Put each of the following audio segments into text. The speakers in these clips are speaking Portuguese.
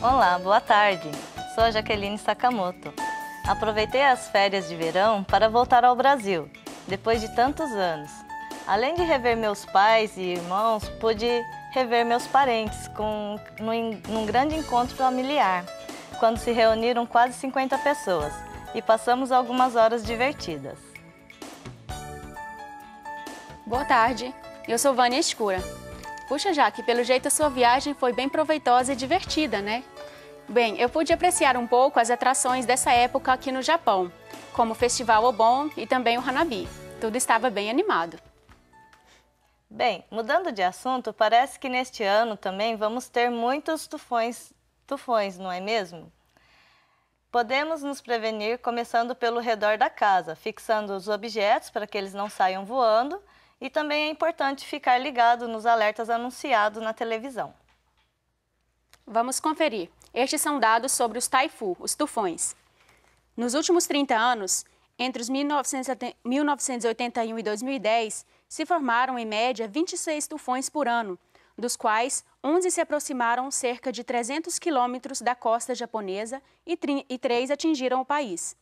Olá, boa tarde. Sou a Jaqueline Sakamoto. Aproveitei as férias de verão para voltar ao Brasil, depois de tantos anos. Além de rever meus pais e irmãos, pude rever meus parentes num grande encontro familiar, quando se reuniram quase 50 pessoas e passamos algumas horas divertidas. Boa tarde, eu sou Vânia Escura. Puxa, Jaque, pelo jeito a sua viagem foi bem proveitosa e divertida, né? Bem, eu pude apreciar um pouco as atrações dessa época aqui no Japão, como o Festival Obon e também o Hanabi. Tudo estava bem animado. Bem, mudando de assunto, parece que neste ano também vamos ter muitos tufões, não é mesmo? Podemos nos prevenir começando pelo redor da casa, fixando os objetos para que eles não saiam voando, e também é importante ficar ligado nos alertas anunciados na televisão. Vamos conferir. Estes são dados sobre os taifu, os tufões. Nos últimos 30 anos, entre os 1981 e 2010, se formaram em média 26 tufões por ano, dos quais 11 se aproximaram cerca de 300 quilômetros da costa japonesa e 3 atingiram o país.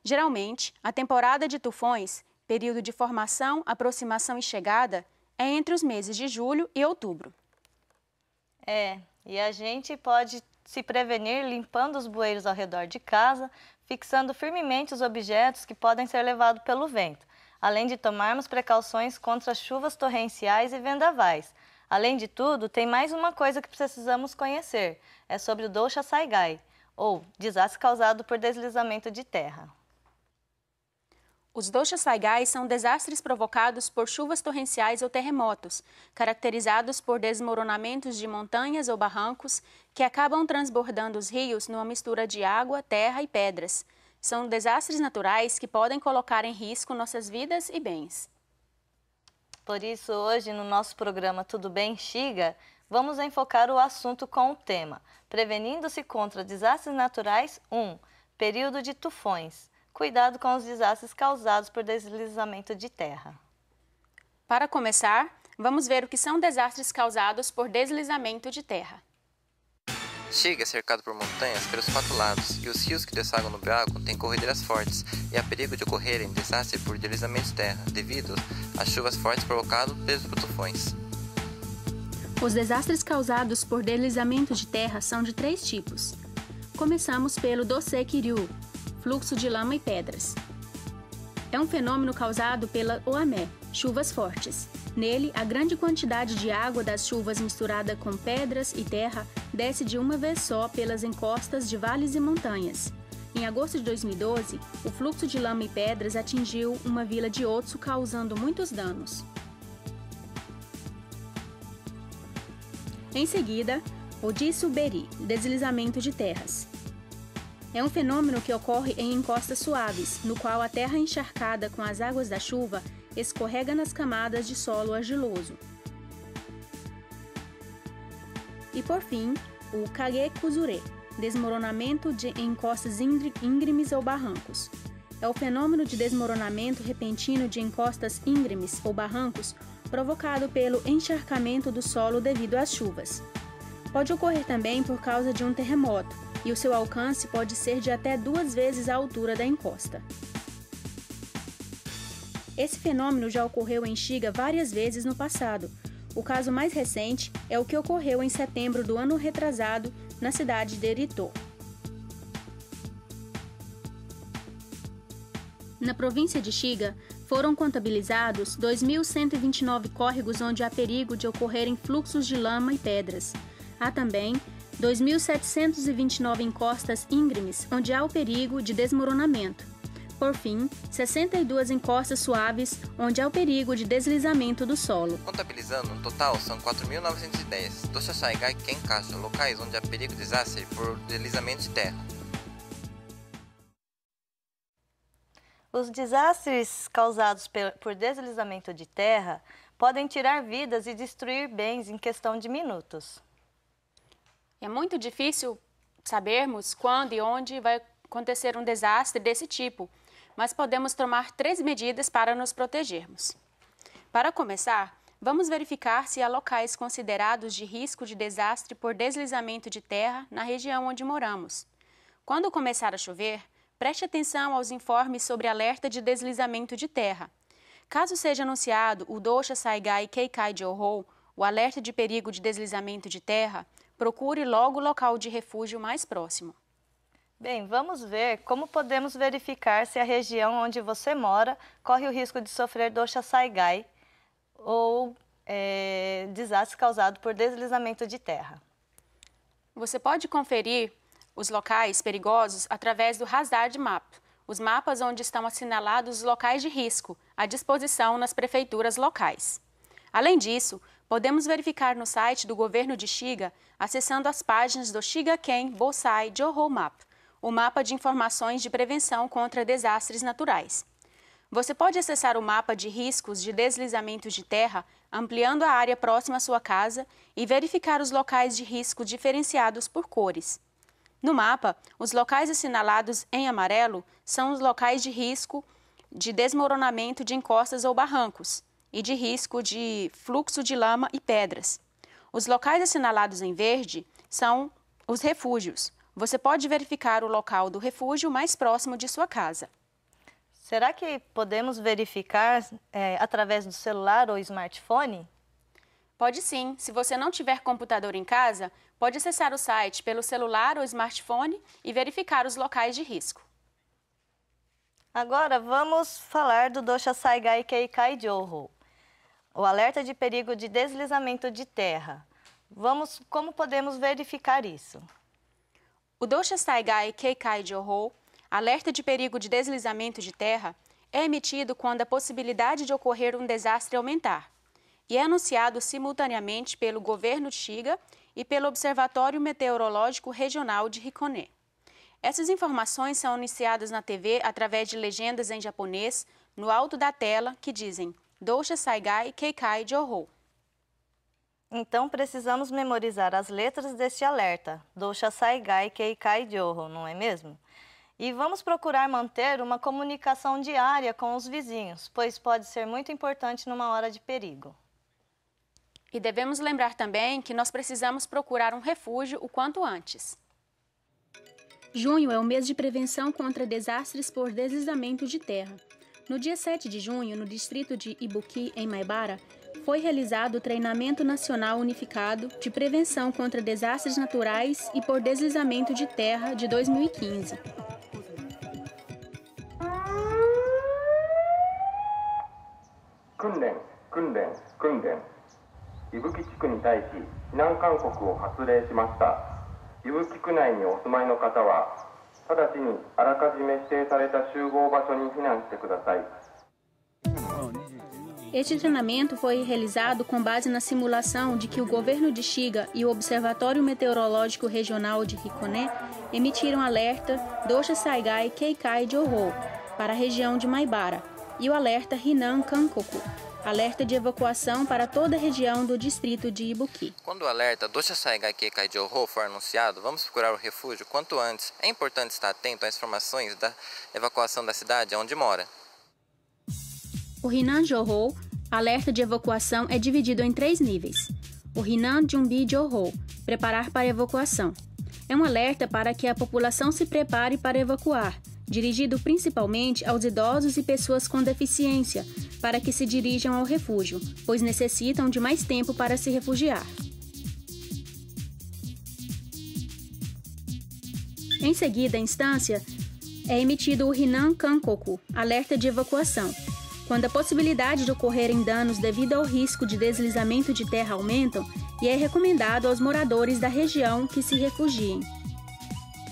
Geralmente, a temporada de tufões, período de formação, aproximação e chegada, é entre os meses de julho e outubro. E a gente pode se prevenir limpando os bueiros ao redor de casa, fixando firmemente os objetos que podem ser levados pelo vento, além de tomarmos precauções contra chuvas torrenciais e vendavais. Além de tudo, tem mais uma coisa que precisamos conhecer, é sobre o Dosha Saigai, ou desastre causado por deslizamento de terra. Os Dosha Saigai são desastres provocados por chuvas torrenciais ou terremotos, caracterizados por desmoronamentos de montanhas ou barrancos que acabam transbordando os rios numa mistura de água, terra e pedras. São desastres naturais que podem colocar em risco nossas vidas e bens. Por isso, hoje, no nosso programa Tudo Bem, Shiga, vamos enfocar o assunto com o tema Prevenindo-se contra desastres naturais 1. Período de tufões. Cuidado com os desastres causados por deslizamento de terra. Para começar, vamos ver o que são desastres causados por deslizamento de terra. Shiga é cercado por montanhas pelos 4 lados e os rios que desagam no Brago têm corredeiras fortes e há perigo de ocorrerem desastres por deslizamento de terra devido às chuvas fortes provocadas pelos tufões. Os desastres causados por deslizamento de terra são de 3 tipos. Começamos pelo Dosei-kiryu, fluxo de lama e pedras. É um fenômeno causado pela Oamé, chuvas fortes. Nele, a grande quantidade de água das chuvas misturada com pedras e terra desce de uma vez só pelas encostas de vales e montanhas. Em agosto de 2012, o fluxo de lama e pedras atingiu uma vila de Otsu, causando muitos danos. Em seguida, o Jisuberi, deslizamento de terras. É um fenômeno que ocorre em encostas suaves, no qual a terra encharcada com as águas da chuva escorrega nas camadas de solo argiloso. E por fim, o Kage-kuzure, desmoronamento de encostas íngremes ou barrancos. É o fenômeno de desmoronamento repentino de encostas íngremes ou barrancos provocado pelo encharcamento do solo devido às chuvas. Pode ocorrer também por causa de um terremoto, e o seu alcance pode ser de até 2 vezes a altura da encosta. Esse fenômeno já ocorreu em Shiga várias vezes no passado. O caso mais recente é o que ocorreu em setembro do ano retrasado, na cidade de Erito. Na província de Shiga, foram contabilizados 2.129 córregos onde há perigo de ocorrerem fluxos de lama e pedras. Há também 2.729 encostas íngremes, onde há o perigo de desmoronamento. Por fim, 62 encostas suaves, onde há o perigo de deslizamento do solo. Contabilizando, no total são 4.910 Dosha Saigai que encaixam locais onde há perigo de desastre por deslizamento de terra. Os desastres causados por deslizamento de terra podem tirar vidas e destruir bens em questão de minutos. É muito difícil sabermos quando e onde vai acontecer um desastre desse tipo, mas podemos tomar 3 medidas para nos protegermos. Para começar, vamos verificar se há locais considerados de risco de desastre por deslizamento de terra na região onde moramos. Quando começar a chover, preste atenção aos informes sobre alerta de deslizamento de terra. Caso seja anunciado o Dosha Saigai Keikai Johou, o alerta de perigo de deslizamento de terra, procure logo o local de refúgio mais próximo. Bem, vamos ver como podemos verificar se a região onde você mora corre o risco de sofrer Dosha Saigai ou desastre causado por deslizamento de terra. Você pode conferir os locais perigosos através do Hazard Map, os mapas onde estão assinalados os locais de risco, à disposição nas prefeituras locais. Além disso, podemos verificar no site do governo de Shiga, acessando as páginas do Shiga-ken Bosai Johou Map, o mapa de informações de prevenção contra desastres naturais. Você pode acessar o mapa de riscos de deslizamento de terra, ampliando a área próxima à sua casa e verificar os locais de risco diferenciados por cores. No mapa, os locais assinalados em amarelo são os locais de risco de desmoronamento de encostas ou barrancos e de risco de fluxo de lama e pedras. Os locais assinalados em verde são os refúgios. Você pode verificar o local do refúgio mais próximo de sua casa. Será que podemos verificar através do celular ou smartphone? Pode sim. Se você não tiver computador em casa, pode acessar o site pelo celular ou smartphone e verificar os locais de risco. Agora vamos falar do Dosha Saigai Keikai Johou, o alerta de perigo de deslizamento de terra. Como podemos verificar isso? O Dosha Saigai Keikai Johou, alerta de perigo de deslizamento de terra, é emitido quando a possibilidade de ocorrer um desastre aumentar e é anunciado simultaneamente pelo governo de Shiga e pelo Observatório Meteorológico Regional de Hikone. Essas informações são anunciadas na TV através de legendas em japonês no alto da tela que dizem Dosha Saigai Keikai Johou. Então precisamos memorizar as letras deste alerta, Dosha Saigai Keikai Johou, não é mesmo? E vamos procurar manter uma comunicação diária com os vizinhos, pois pode ser muito importante numa hora de perigo. E devemos lembrar também que nós precisamos procurar um refúgio o quanto antes. Junho é o mês de prevenção contra desastres por deslizamento de terra. No dia 7 de junho, no distrito de Ibuki, em Maibara, foi realizado o Treinamento Nacional Unificado de Prevenção contra Desastres Naturais e por Deslizamento de Terra de 2015. Kunren. 伊吹地区に対し避難勧告を発令しました。伊吹区内にお住まいの方は直ちにあらかじめ指定された集合場所に避難してください。 Este treinamento foi realizado com base na simulação de que o governo de Shiga e o Observatório Meteorológico Regional de Hikone emitiram alerta Dosha Saigai Keikai Johou para a região de Maibara e o alerta Hinan Kankoku, alerta de evacuação para toda a região do distrito de Ibuki. Quando o alerta Dosha Saigai Keikai Johou for anunciado, vamos procurar o refúgio quanto antes. É importante estar atento às informações da evacuação da cidade onde mora. O Hinan Johou, alerta de evacuação, é dividido em 3 níveis. O Hinan Junbi Johou, preparar para evacuação. É um alerta para que a população se prepare para evacuar, dirigido principalmente aos idosos e pessoas com deficiência, para que se dirijam ao refúgio, pois necessitam de mais tempo para se refugiar. Em seguida, a instância, é emitido o Hinan Kankoku, alerta de evacuação, quando a possibilidade de ocorrerem danos devido ao risco de deslizamento de terra aumentam e é recomendado aos moradores da região que se refugiem.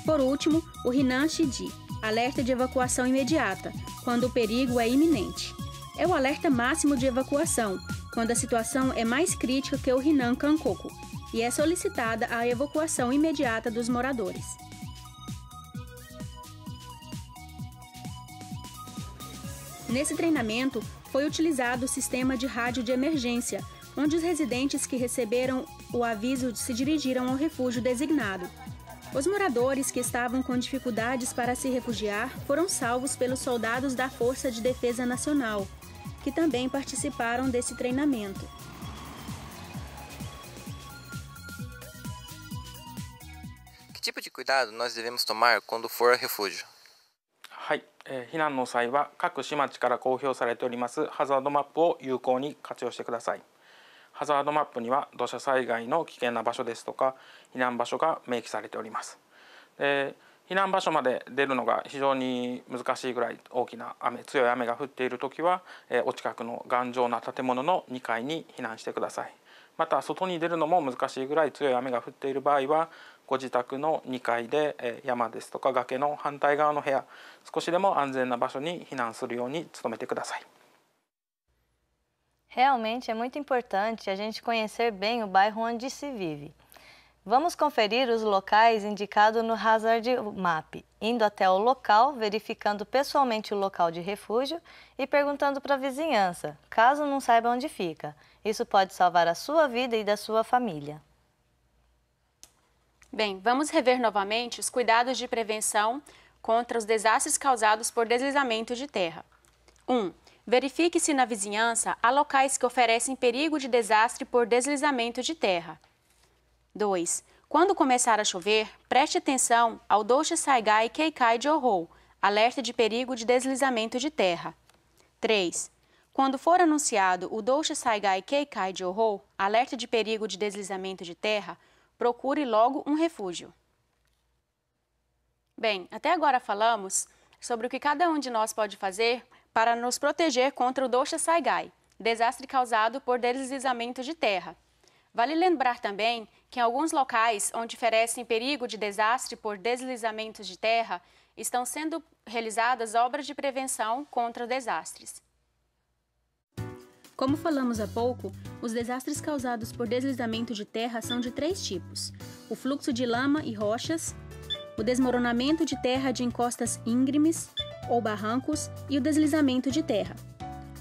Por último, o Hinan Shiji, alerta de evacuação imediata, quando o perigo é iminente. É o alerta máximo de evacuação, quando a situação é mais crítica que o Hinan Kankoku, e é solicitada a evacuação imediata dos moradores. Nesse treinamento, foi utilizado o sistema de rádio de emergência, onde os residentes que receberam o aviso se dirigiram ao refúgio designado. Os moradores que estavam com dificuldades para se refugiar foram salvos pelos soldados da Força de Defesa Nacional, que também participaram desse treinamento. Que tipo de cuidado nós devemos tomar quando for ao refúgio? はい、避難の際は各市町から公表されておりますハザードマップを有効に活用してください。ハザードマップには土砂災害の危険な場所ですとか避難場所が明記されております。避難場所まで出るのが非常に難しいぐらい大きな強い雨が降っているときは、お近くの頑丈な建物の2階に避難してください。また外に出るのも難しいぐらい強い雨が降っている場合はご自宅の2階で山ですとか崖の反対側の部屋、少しでも安全な場所に避難するように努めてください。Realmente é muito importante a gente conhecer bem o bairro onde se vive. Vamos conferir os locais indicados no Hazard Map, indo até o local, verificando pessoalmente o local de refúgio e perguntando para a vizinhança, caso não saiba onde fica. Isso pode salvar a sua vida e da sua família. Bem, vamos rever novamente os cuidados de prevenção contra os desastres causados por deslizamento de terra. 1. Verifique se na vizinhança há locais que oferecem perigo de desastre por deslizamento de terra. 2. Quando começar a chover, preste atenção ao Dosha Saigai Keikai Johou, alerta de perigo de deslizamento de terra. 3. Quando for anunciado o Dosha Saigai Keikai Johou, alerta de perigo de deslizamento de terra, procure logo um refúgio. Bem, até agora falamos sobre o que cada um de nós pode fazer para nos proteger contra o Dosha Saigai, desastre causado por deslizamento de terra. Vale lembrar também que em alguns locais onde oferecem perigo de desastre por deslizamentos de terra, estão sendo realizadas obras de prevenção contra desastres. Como falamos há pouco, os desastres causados por deslizamento de terra são de 3 tipos: o fluxo de lama e rochas, o desmoronamento de terra de encostas íngremes ou barrancos e o deslizamento de terra.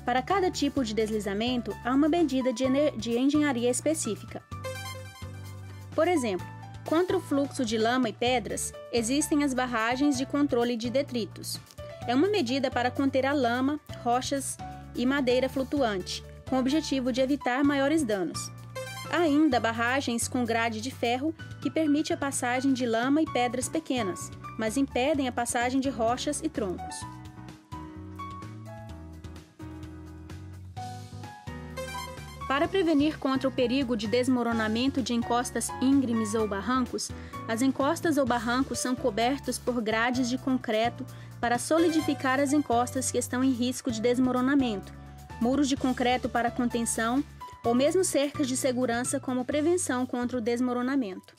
Para cada tipo de deslizamento, há uma medida de engenharia específica. Por exemplo, contra o fluxo de lama e pedras, existem as barragens de controle de detritos. É uma medida para conter a lama, rochas e madeira flutuante, com o objetivo de evitar maiores danos. Há ainda barragens com grade de ferro que permite a passagem de lama e pedras pequenas, mas impedem a passagem de rochas e troncos. Para prevenir contra o perigo de desmoronamento de encostas íngremes ou barrancos, as encostas ou barrancos são cobertos por grades de concreto para solidificar as encostas que estão em risco de desmoronamento, muros de concreto para contenção ou mesmo cercas de segurança como prevenção contra o desmoronamento.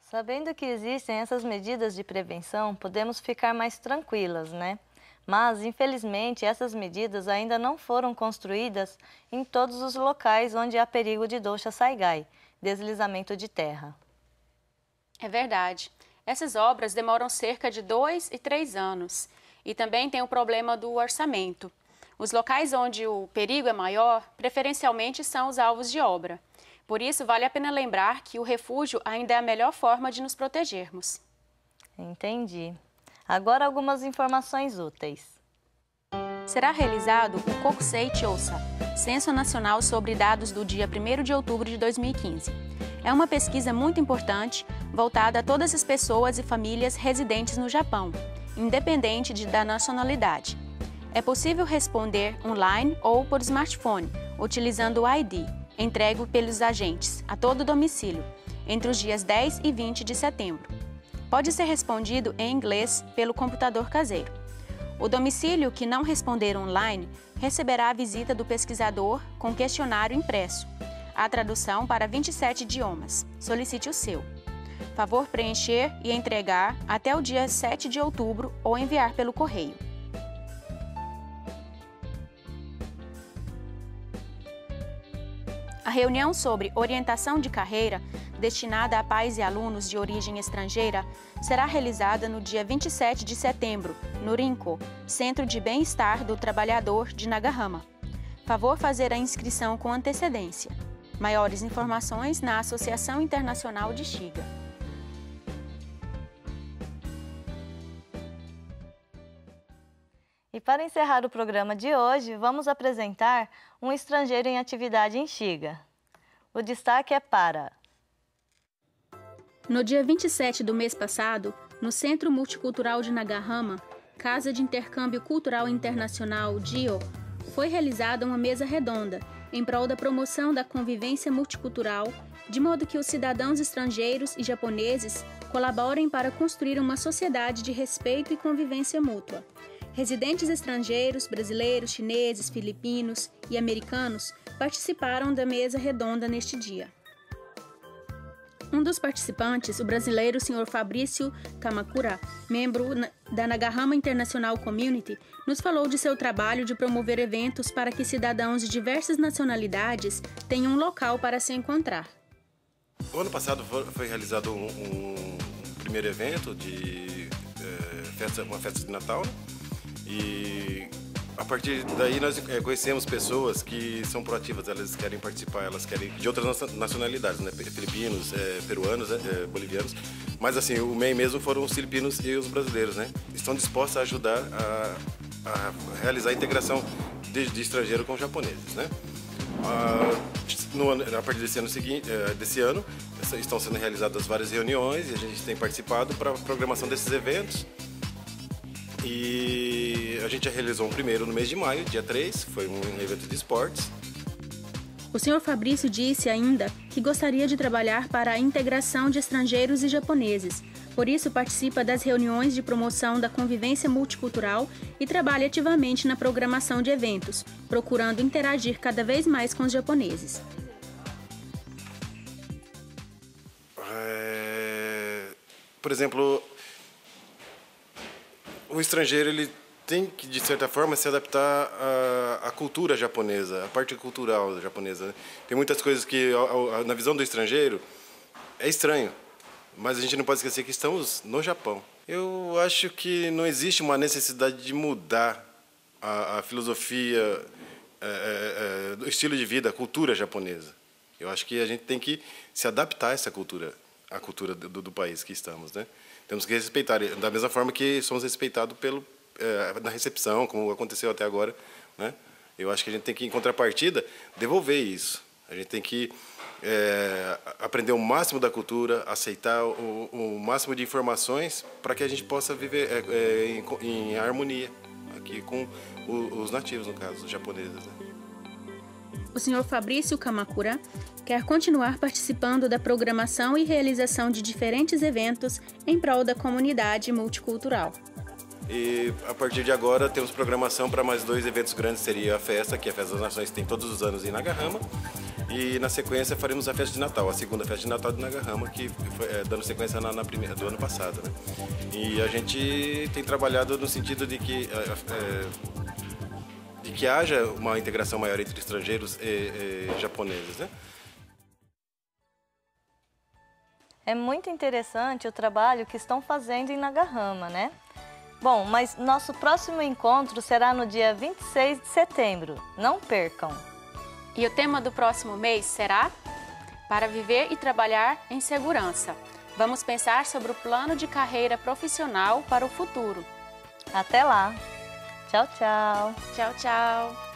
Sabendo que existem essas medidas de prevenção, podemos ficar mais tranquilas, né? Mas, infelizmente, essas medidas ainda não foram construídas em todos os locais onde há perigo de Dosha Saigai, deslizamento de terra. É verdade. Essas obras demoram cerca de 2 e 3 anos. E também tem o problema do orçamento. Os locais onde o perigo é maior, preferencialmente são os alvos de obra. Por isso, vale a pena lembrar que o refúgio ainda é a melhor forma de nos protegermos. Entendi. Agora algumas informações úteis. Será realizado o Kokusei Chosa, Censo Nacional sobre Dados do dia 1º de outubro de 2015. É uma pesquisa muito importante, voltada a todas as pessoas e famílias residentes no Japão, independente da nacionalidade. É possível responder online ou por smartphone, utilizando o ID, entregue pelos agentes, a todo domicílio, entre os dias 10 e 20 de setembro. Pode ser respondido em inglês pelo computador caseiro. O domicílio que não responder online receberá a visita do pesquisador com questionário impresso. A tradução para 27 idiomas. Solicite o seu. Favor preencher e entregar até o dia 7 de outubro ou enviar pelo correio. A reunião sobre orientação de carreira, destinada a pais e alunos de origem estrangeira, será realizada no dia 27 de setembro, no Rinko, Centro de Bem-Estar do Trabalhador de Nagahama. Favor fazer a inscrição com antecedência. Maiores informações na Associação Internacional de Shiga. E para encerrar o programa de hoje, vamos apresentar um estrangeiro em atividade em Shiga. O destaque é para No dia 27 do mês passado, no Centro Multicultural de Nagahama, Casa de Intercâmbio Cultural Internacional DIO, foi realizada uma mesa redonda em prol da promoção da convivência multicultural, de modo que os cidadãos estrangeiros e japoneses colaborem para construir uma sociedade de respeito e convivência mútua. Residentes estrangeiros, brasileiros, chineses, filipinos e americanos participaram da mesa redonda neste dia. Um dos participantes, o brasileiro Sr. Fabrício Kamakura, membro da Nagahama International Community, nos falou de seu trabalho de promover eventos para que cidadãos de diversas nacionalidades tenham um local para se encontrar. O ano passado foi realizado um primeiro evento de uma festa de Natal, né? E a partir daí nós conhecemos pessoas que são proativas, elas querem participar, elas querem de outras nacionalidades, né? Filipinos, peruanos, bolivianos, mas assim, o MEI mesmo foram os filipinos e os brasileiros, né? Estão dispostos a ajudar a realizar a integração de estrangeiro com japoneses, né? A partir desse ano, estão sendo realizadas várias reuniões e a gente tem participado para a programação desses eventos. E a gente já realizou um primeiro no mês de maio, dia 3, foi um evento de esportes. O Sr. Fabrício disse ainda que gostaria de trabalhar para a integração de estrangeiros e japoneses. Por isso, participa das reuniões de promoção da convivência multicultural e trabalha ativamente na programação de eventos, procurando interagir cada vez mais com os japoneses. Por exemplo, o estrangeiro ele tem que, de certa forma, se adaptar à cultura japonesa, à parte cultural japonesa, né? Tem muitas coisas que, na visão do estrangeiro, é estranho. Mas a gente não pode esquecer que estamos no Japão. Eu acho que não existe uma necessidade de mudar a filosofia, o estilo de vida, a cultura japonesa. Eu acho que a gente tem que se adaptar a essa cultura, a cultura do país que estamos, né? Temos que respeitar, da mesma forma que somos respeitados na recepção, como aconteceu até agora, né? Eu acho que a gente tem que, em contrapartida, devolver isso. A gente tem que aprender o máximo da cultura, aceitar o máximo de informações para que a gente possa viver em harmonia aqui com os nativos, no caso, os japoneses, né? O Sr. Fabrício Kamakura quer continuar participando da programação e realização de diferentes eventos em prol da comunidade multicultural. E a partir de agora temos programação para mais 2 eventos grandes, seria a festa, que é a Festa das Nações, que tem todos os anos em Nagahama, e na sequência faremos a Festa de Natal, a segunda Festa de Natal de Nagahama, que foi dando sequência na primeira do ano passado, né? E a gente tem trabalhado no sentido de que haja uma integração maior entre estrangeiros e japoneses, né? É muito interessante o trabalho que estão fazendo em Nagahama, né? Bom, mas nosso próximo encontro será no dia 26 de setembro. Não percam! E o tema do próximo mês será Para Viver e Trabalhar em Segurança. Vamos pensar sobre o plano de carreira profissional para o futuro. Até lá! Tchau, tchau! Tchau, tchau!